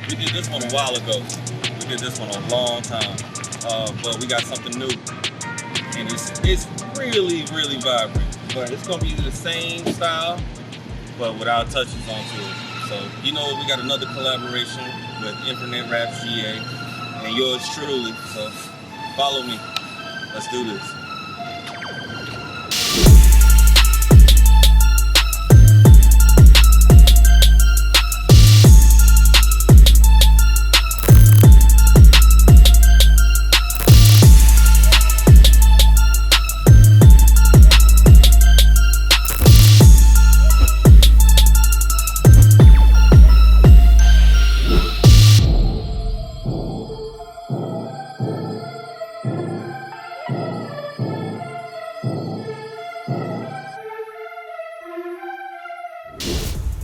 We did this one a while ago. We did this one a long time. But we got something new. And it's really, really vibrant. But it's gonna be the same style, but without touches onto it. So, you know, we got another collaboration with Infinite Raps GA and yours truly. So follow me. Let's do this.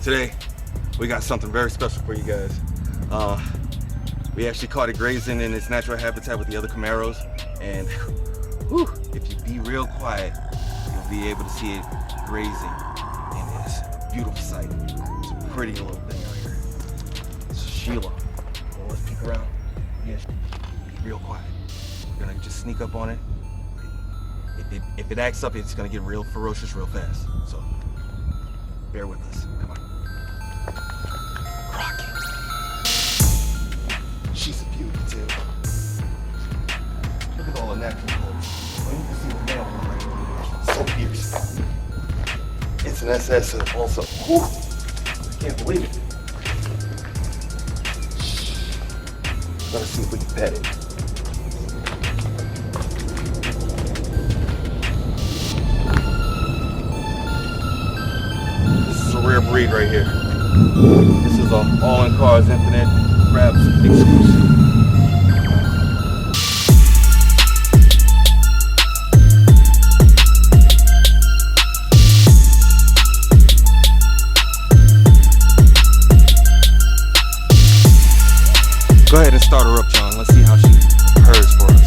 Today, we got something very special for you guys. We actually caught it grazing in its natural habitat with the other Camaros, and whew, if you be real quiet, you'll be able to see it grazing in this beautiful sight. It's a pretty little thing out here. It's Sheila. Well, let's peek around. Yeah, be real quiet. We're gonna just sneak up on it. If it acts up, it's gonna get real ferocious real fast. So bear with us. Come on. Rocky. She's a beauty too. Look at all the natural clothes. Oh, you can see the male one right here. So fierce. It's an SS also. Whew. I can't believe it. Let's see if we can pet it. This is a rare breed right here. This is an all-in-cars Infinite Raps exclusive. Go ahead and start her up, John. Let's see how she purrs for us.